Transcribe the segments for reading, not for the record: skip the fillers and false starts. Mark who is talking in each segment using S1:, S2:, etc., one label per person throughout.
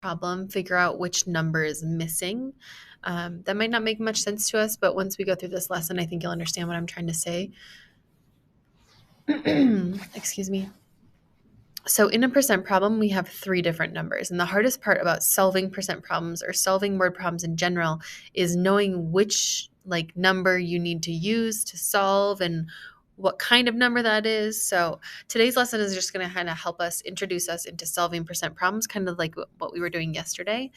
S1: problem, figure out which number is missing. That might not make much sense to us, but once we go through this lesson, I think you'll understand what I'm trying to say. Excuse me. So in a percent problem, we have 3 different numbers. And the hardest part about solving percent problems or solving word problems in general is knowing which number you need to use to solve and what kind of number that is. So today's lesson is just going to kind of help us introduce us into solving percent problems, kind of like what we were doing yesterday.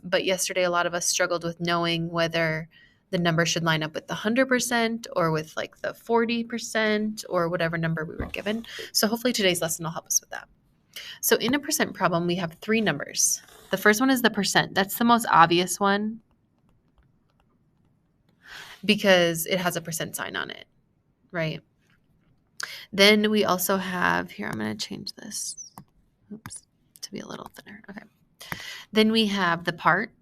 S1: But yesterday, a lot of us struggled with knowing whether the number should line up with the 100% or with like the 40% or whatever number we were given. So hopefully today's lesson will help us with that. So in a percent problem, we have 3 numbers. The first one is the percent. That's the most obvious one because it has a percent sign on it, right? Then we also have, here, I'm going to change this, to be a little thinner. Okay. Then we have the part.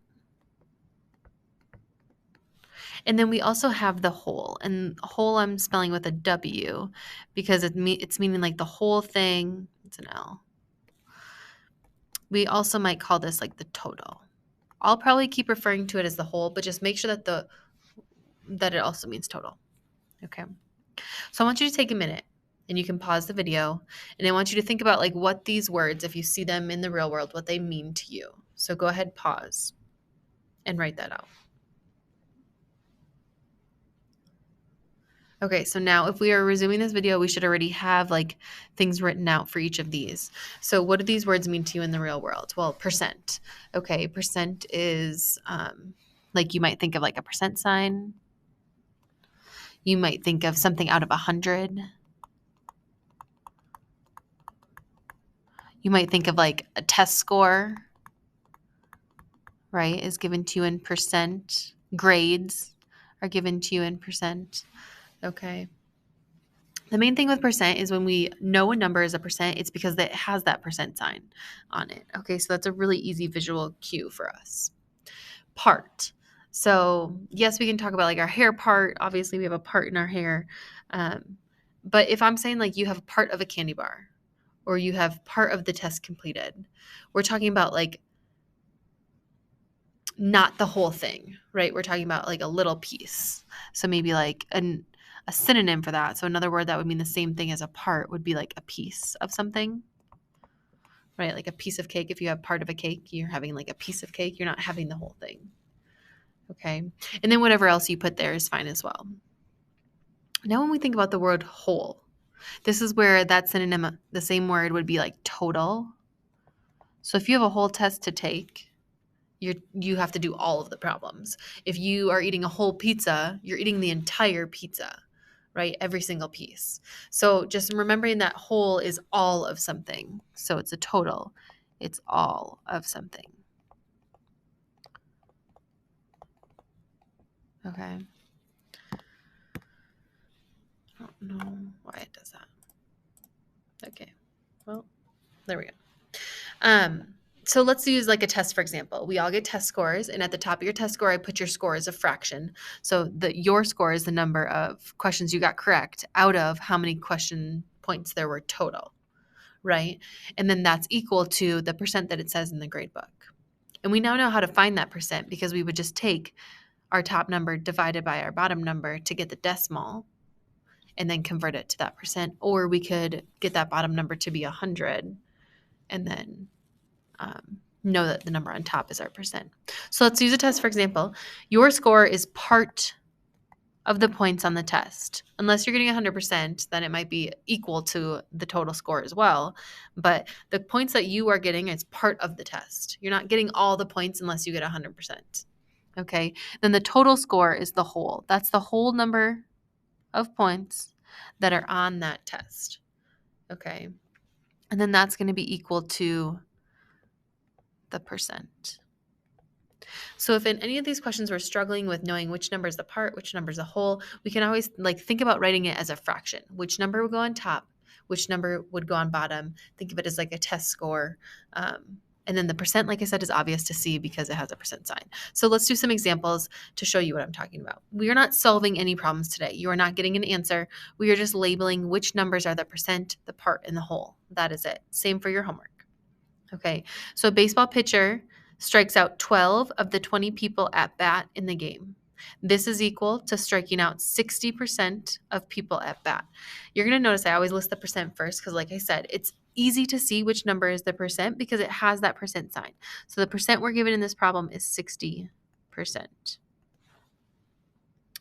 S1: And then we also have the whole. And whole I'm spelling with a W because it's meaning like the whole thing. It's an L. We also might call this like the total. I'll probably keep referring to it as the whole, but just make sure that it also means total. Okay. So I want you to take a minute and you can pause the video and I want you to think about like what these words, if you see them in the real world, what they mean to you. So go ahead, pause and write that out. Okay, so now if we are resuming this video, we should already have like things written out for each of these. So what do these words mean to you in the real world? Well, percent. Okay, percent is like you might think of like a percent sign. You might think of something out of 100. You might think of like a test score, right, is given to you in percent. Grades are given to you in percent. Okay. The main thing with percent is when we know a number is a percent, it's because it has that percent sign on it. Okay, so that's a really easy visual cue for us. Part. So yes, we can talk about like our hair part. Obviously, we have a part in our hair. But if I'm saying like you have part of a candy bar or you have part of the test completed, we're talking about like not the whole thing, right? We're talking about like a little piece. So maybe like a synonym for that. So another word that would mean the same thing as a part would be like a piece of something, right? Like a piece of cake. If you have part of a cake, you're having like a piece of cake. You're not having the whole thing. Okay. And then whatever else you put there is fine as well. Now, when we think about the word whole, this is where that synonym, the same word would be like total. So if you have a whole test to take, you have to do all of the problems. If you are eating a whole pizza, you're eating the entire pizza, right? Every single piece. So just remembering that whole is all of something. So it's a total. It's all of something. Okay. I don't know why it does that. Okay. Well, there we go. So let's use like a test, for example. We all get test scores, and at the top of your test score, I put your score as a fraction. So your score is the number of questions you got correct out of how many question points there were total, right? And then that's equal to the percent that it says in the grade book. And we now know how to find that percent because we would just take our top number divided by our bottom number to get the decimal and then convert it to that percent. Or we could get that bottom number to be 100 and then know that the number on top is our percent. So let's use a test, for example. Your score is part of the points on the test. Unless you're getting 100%, then it might be equal to the total score as well. But the points that you are getting is part of the test. You're not getting all the points unless you get 100%. Okay? Then the total score is the whole. That's the whole number of points that are on that test. Okay? And then that's going to be equal to the percent. So if in any of these questions we're struggling with knowing which number is the part, which number is the whole, we can always like think about writing it as a fraction. Which number would go on top, which number would go on bottom. Think of it as like a test score. And then the percent, like I said, is obvious to see because it has a percent sign. So let's do some examples to show you what I'm talking about. We are not solving any problems today. You are not getting an answer. We are just labeling which numbers are the percent, the part, and the whole. That is it. Same for your homework. Okay, so a baseball pitcher strikes out 12 of the 20 people at bat in the game. This is equal to striking out 60% of people at bat. You're going to notice I always list the percent first because, like I said, it's easy to see which number is the percent because it has that percent sign. So the percent we're given in this problem is 60%.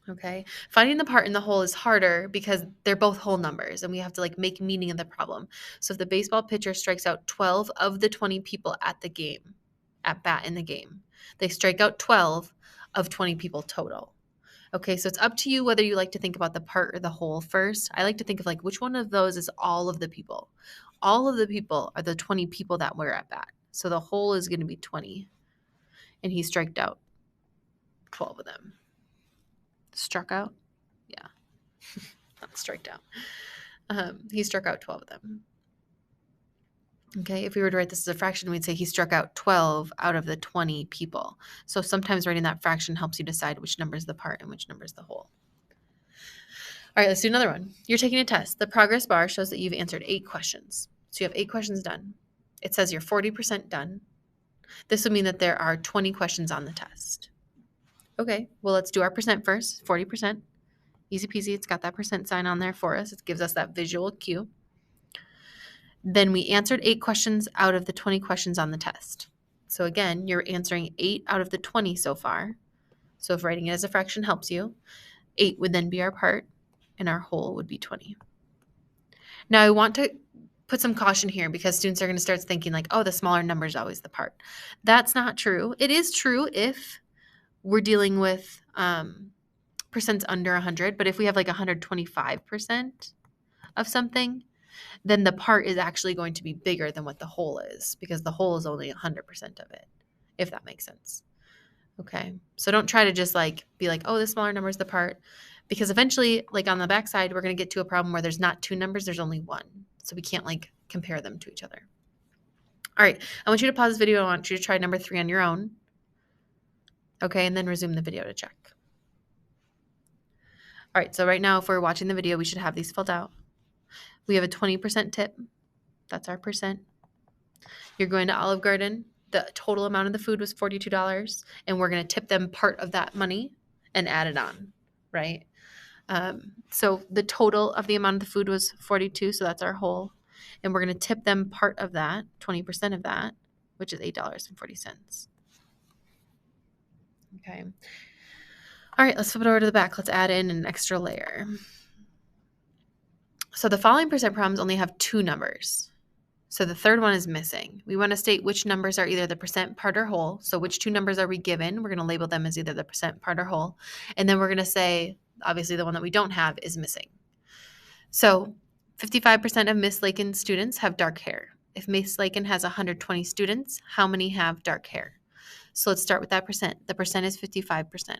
S1: Okay, finding the part in the whole is harder because they're both whole numbers and we have to like make meaning of the problem. So if the baseball pitcher strikes out 12 of the 20 people at the game, at bat in the game, they strike out 12 of 20 people total. Okay, so it's up to you whether you like to think about the part or the whole first. I like to think of like which one of those is all of the people. All of the people are the 20 people that were at bat. So the whole is going to be 20. And he striked out 12 of them. Struck out? Yeah. Not striked out. He struck out 12 of them. Okay, if we were to write this as a fraction, we'd say he struck out 12 out of the 20 people. So sometimes writing that fraction helps you decide which number is the part and which number is the whole. All right, let's do another one. You're taking a test. The progress bar shows that you've answered 8 questions. So you have 8 questions done. It says you're 40% done. This would mean that there are 20 questions on the test. Okay, well, let's do our percent first, 40%. Easy peasy, it's got that percent sign on there for us. It gives us that visual cue. Then we answered 8 questions out of the 20 questions on the test. So again, you're answering 8 out of the 20 so far. So if writing it as a fraction helps you, 8 would then be our part, and our whole would be 20. Now I want to put some caution here because students are going to start thinking like, oh, the smaller number is always the part. That's not true. It is true if we're dealing with percents under 100, but if we have like 125% of something, then the part is actually going to be bigger than what the whole is because the whole is only 100% of it, if that makes sense. Okay, so don't try to just like be like, oh, the smaller number is the part, because eventually, like on the backside, we're going to get to a problem where there's not 2 numbers, there's only 1. So we can't like compare them to each other. All right, I want you to pause this video. I want you to try number 3 on your own. Okay, and then resume the video to check. All right, so right now, if we're watching the video, we should have these filled out. We have a 20% tip. That's our percent. You're going to Olive Garden. The total amount of the food was $42, and we're going to tip them part of that money and add it on, right? So the total of the amount of the food was 42, so that's our whole. And we're going to tip them part of that, 20% of that, which is $8.40. Okay. All right, let's flip it over to the back. Let's add in an extra layer. So the following percent problems only have 2 numbers. So the third one is missing. We want to state which numbers are either the percent, part, or whole. So which 2 numbers are we given? We're going to label them as either the percent, part, or whole. And then we're going to say, obviously, the one that we don't have is missing. So 55% of Miss Lakin's students have dark hair. If Miss Lakin has 120 students, how many have dark hair? So let's start with that percent. The percent is 55%.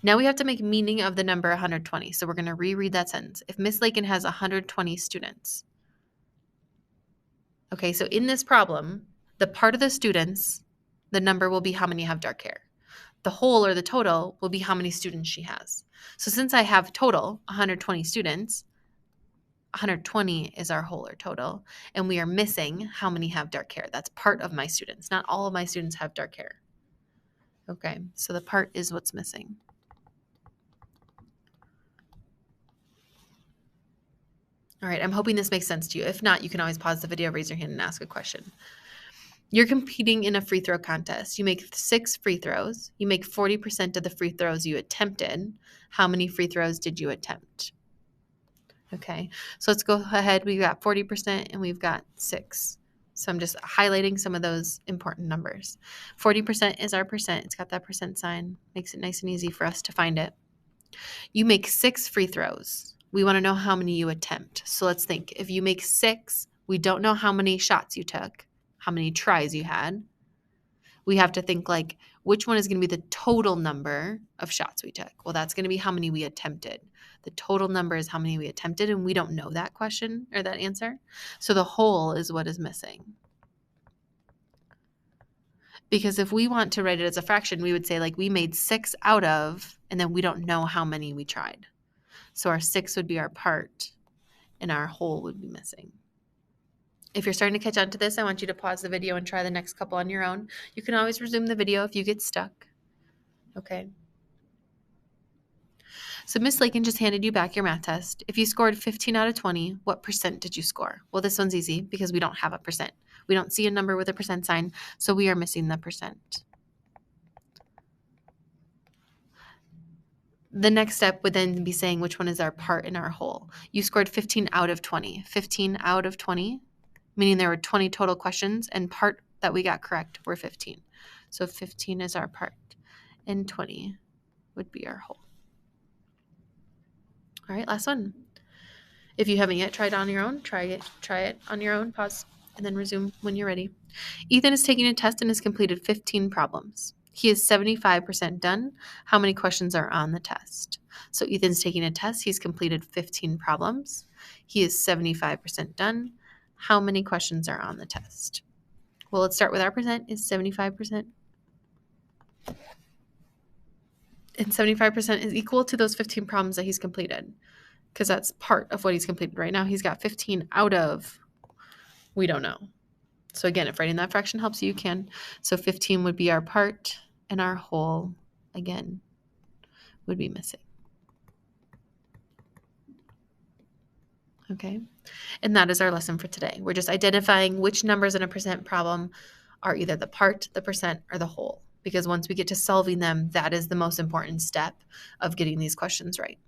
S1: Now we have to make meaning of the number 120. So we're going to reread that sentence. If Miss Lakin has 120 students. Okay, so in this problem, the part of the students, the number will be how many have dark hair. The whole or the total will be how many students she has. So since I have total 120 students, 120 is our whole or total, and we are missing how many have dark hair. That's part of my students. Not all of my students have dark hair. Okay, so the part is what's missing. All right, I'm hoping this makes sense to you. If not, you can always pause the video, raise your hand, and ask a question. You're competing in a free throw contest. You make 6 free throws. You make 40% of the free throws you attempted. How many free throws did you attempt? Okay, so let's go ahead. We've got 40% and we've got 6. So I'm just highlighting some of those important numbers. 40% is our percent. It's got that percent sign. Makes it nice and easy for us to find it. You make 6 free throws. We want to know how many you attempt. So let's think. If you make 6, we don't know how many shots you took, how many tries you had. We have to think like, which one is going to be the total number of shots we took? Well, that's going to be how many we attempted. The total number is how many we attempted, and we don't know that question or that answer. So the whole is what is missing. Because if we want to write it as a fraction, we would say like we made 6 out of, and then we don't know how many we tried. So our 6 would be our part, and our whole would be missing. If you're starting to catch on to this, I want you to pause the video and try the next couple on your own. You can always resume the video if you get stuck. Okay. So Miss Lakin just handed you back your math test. If you scored 15 out of 20, what percent did you score? Well, this one's easy because we don't have a percent. We don't see a number with a percent sign, so we are missing the percent. The next step would then be saying which one is our part in our whole. You scored 15 out of 20. 15 out of 20, meaning there were 20 total questions, and part that we got correct were 15. So 15 is our part, and 20 would be our whole. All right, last one. If you haven't yet tried it on your own, try it on your own, pause, and then resume when you're ready. Ethan is taking a test and has completed 15 problems. He is 75% done. How many questions are on the test? So Ethan's taking a test. He's completed 15 problems. He is 75% done. How many questions are on the test? Well, let's start with our percent is 75%. And 75% is equal to those 15 problems that he's completed, because that's part of what he's completed. Right now, he's got 15 out of, we don't know. So again, if writing that fraction helps you, you can. So 15 would be our part, and our whole, again, would be missing. Okay, and that is our lesson for today. We're just identifying which numbers in a percent problem are either the part, the percent, or the whole, because once we get to solving them, that is the most important step of getting these questions right.